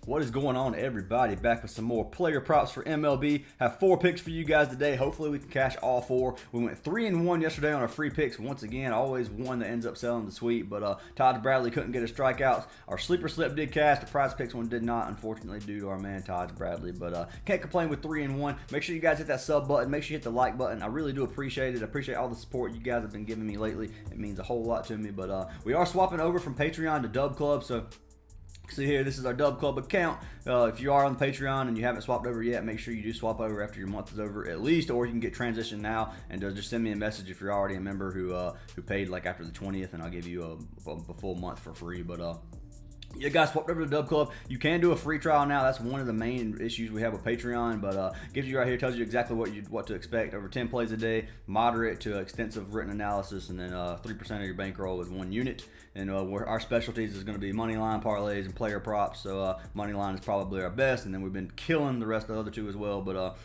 What is going on, everybody? Back with some more player props for MLB. Have 4 picks for you guys today. Hopefully we can cash all 4. We went 3-1 yesterday on our free picks. Once again, always one that ends up selling the sweep. But Todd Bradley couldn't get his strikeouts. Our sleeper slip did cash. The prize picks one did not, unfortunately, due to our man Todd Bradley. But can't complain with 3-1. Make sure you guys hit that sub button. Make sure you hit the like button. I really do appreciate it. I appreciate all the support you guys have been giving me lately. It means a whole lot to me. But we are swapping over from Patreon to Dub Club. So see here, this is our Dub Club account. If you are on the Patreon and you haven't swapped over yet, make sure you do swap over after your month is over at least, or you can get transition now and just send me a message if you're already a member who paid like after the 20th, and I'll give you a full month for free. But you guys swapped over to Dub Club. You can do a free trial now. That's one of the main issues we have with Patreon, but gives you right here, tells you exactly what to expect. Over 10 plays a day, moderate to extensive written analysis, and then 3% of your bankroll is 1 unit. And our specialties is going to be money line parlays and player props. So money line is probably our best, and then we've been killing the rest of the other two as well. But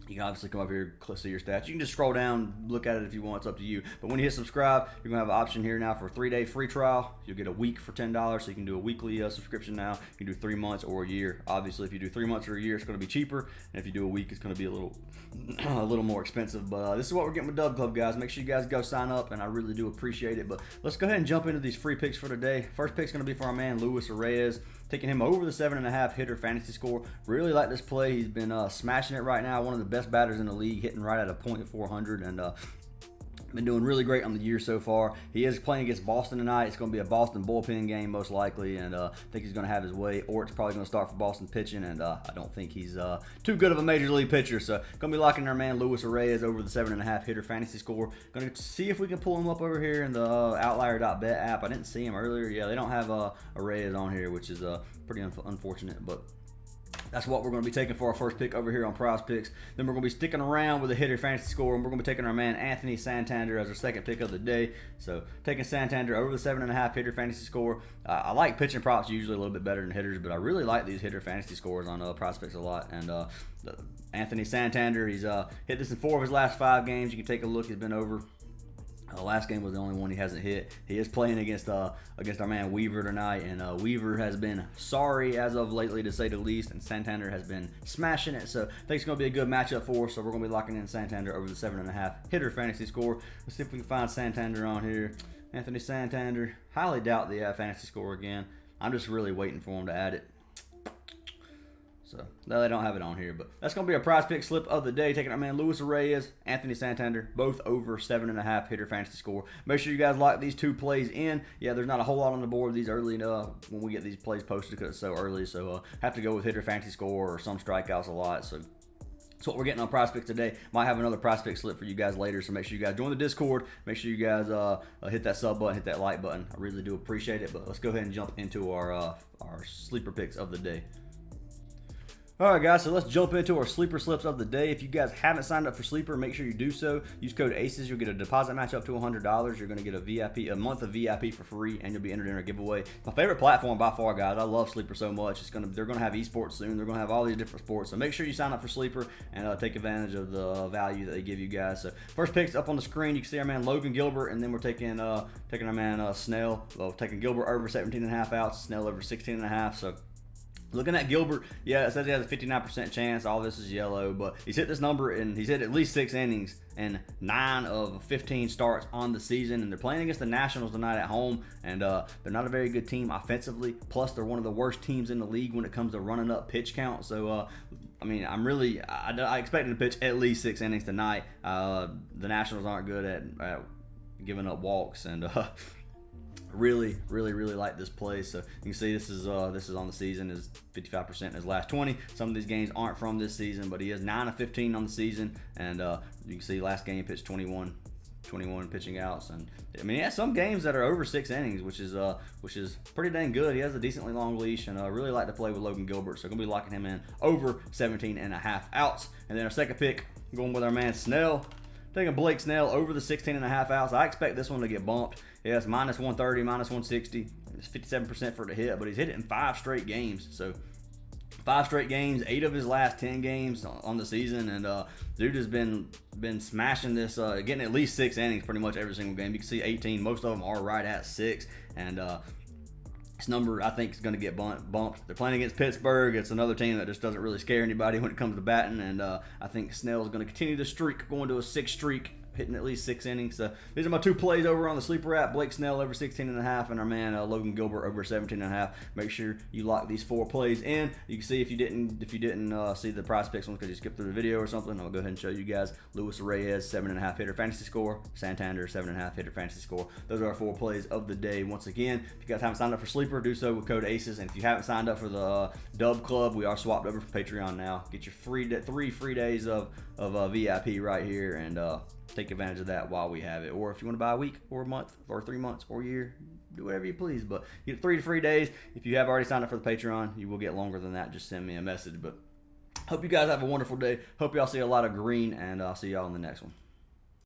you can obviously come up here, see your stats. You can just scroll down, look at it if you want. It's up to you. But when you hit subscribe, you're going to have an option here now for a 3-day free trial. You'll get a week for $10, so you can do a weekly subscription now. You can do 3 months or a year. Obviously, if you do 3 months or a year, it's going to be cheaper. And if you do a week, it's going to be a little more expensive. But this is what we're getting with Dub Club, guys. Make sure you guys go sign up, and I really do appreciate it. But let's go ahead and jump into these free picks for today. First pick's going to be for our man, Luis Reyes. Taking him over the 7.5 hitter fantasy score. Really like this play. He's been smashing it right now. One of the best batters in the league, hitting right at a .400, and been doing really great on the year so far. He is playing against Boston tonight. It's going to be a Boston bullpen game most likely, and I think he's going to have his way, or it's probably going to start for Boston pitching, and I don't think he's too good of a major league pitcher. So going to be locking our man Luis Reyes over the 7.5 hitter fantasy score. Going to see if we can pull him up over here in the outlier.bet app. I didn't see him earlier. Yeah, they don't have a Reyes on here, which is pretty unfortunate, but that's what we're going to be taking for our first pick over here on PrizePicks. Then we're going to be sticking around with a hitter fantasy score, and we're going to be taking our man Anthony Santander as our second pick of the day. So taking Santander over the 7.5 hitter fantasy score. I like pitching props usually a little bit better than hitters, but I really like these hitter fantasy scores on PrizePicks a lot. And Anthony Santander, he's hit this in 4 of his last 5 games. You can take a look. He's been over. The last game was the only one he hasn't hit. He is playing against our man Weaver tonight, and Weaver has been sorry as of lately, to say the least, and Santander has been smashing it. So I think it's going to be a good matchup for us. So we're going to be locking in Santander over the 7.5 hitter fantasy score. Let's see if we can find Santander on here. Anthony Santander. Highly doubt the fantasy score again. I'm just really waiting for him to add it. So, no, they don't have it on here, but that's going to be our prize pick slip of the day. Taking our man Luis Reyes, Anthony Santander, both over 7.5 hitter fantasy score. Make sure you guys lock these 2 plays in. Yeah, there's not a whole lot on the board these early when we get these plays posted because it's so early. So, have to go with hitter fantasy score or some strikeouts a lot. So, that's what we're getting on PrizePicks today. Might have another PrizePicks slip for you guys later, so make sure you guys join the Discord. Make sure you guys hit that sub button, hit that like button. I really do appreciate it. But let's go ahead and jump into our sleeper picks of the day. Alright guys, so let's jump into our sleeper slips of the day. If you guys haven't signed up for Sleeper, make sure you do so. Use code ACES. You'll get a deposit match up to $100. You're going to get a month of VIP for free, and you'll be entered in a giveaway. My favorite platform by far, guys. I love Sleeper so much. They're going to have esports soon. They're going to have all these different sports. So make sure you sign up for Sleeper and take advantage of the value that they give you guys. So first pick's up on the screen. You can see our man Logan Gilbert, and then we're taking our man Snell. Taking Gilbert over 17.5 outs, Snell over 16.5. So looking at Gilbert, yeah, it says he has a 59% chance. All this is yellow, but he's hit this number, and he's hit at least 6 innings and 9 of 15 starts on the season. And they're playing against the Nationals tonight at home, and they're not a very good team offensively. Plus, they're one of the worst teams in the league when it comes to running up pitch count. So, I mean, I expect him to pitch at least 6 innings tonight. The Nationals aren't good at giving up walks, and really like this play. So you can see this is on the season, is 55% in his last 20. Some of these games aren't from this season, but he has 9 of 15 on the season, and you can see last game he pitched 21 pitching outs. And I mean, he has some games that are over 6 innings, which is pretty dang good. He has a decently long leash, and I really like to play with Logan Gilbert, so I'm gonna be locking him in over 17.5 outs. And then our second pick, going with our man Snell. Taking Blake Snell over the 16.5 outs. I expect this one to get bumped. Yes, minus 130, minus 160. It's 57% for the hit, but he's hit it in 5 straight games. So 5 straight games, 8 of his last 10 games on the season, and dude has been smashing this, getting at least 6 innings pretty much every single game. You can see 18, most of them are right at 6, and This number, I think, is going to get bumped. They're playing against Pittsburgh. It's another team that just doesn't really scare anybody when it comes to batting, and I think Snell is going to continue the streak, going to a 6 streak, hitting at least 6 innings. So these are my 2 plays over on the sleeper app. Blake Snell over 16.5, and our man Logan Gilbert over 17.5. Make sure you lock these 4 plays in. You can see if you didn't see the PrizePicks ones because you skipped through the video or something. I'll go ahead and show you guys. Luis Reyes 7.5 hitter fantasy score. Santander 7.5 hitter fantasy score. Those are our 4 plays of the day. Once again, if you guys haven't signed up for sleeper, do so with code ACES. And if you haven't signed up for the Dub Club, we are swapped over for Patreon now. Get your 3 free days of VIP right here, and take advantage of that while we have it. Or if you want to buy a week or a month or 3 months or a year, do whatever you please. But you get 3 free days. If you have already signed up for the Patreon, you will get longer than that. Just send me a message. But hope you guys have a wonderful day. Hope y'all see a lot of green, and I'll see y'all in the next one.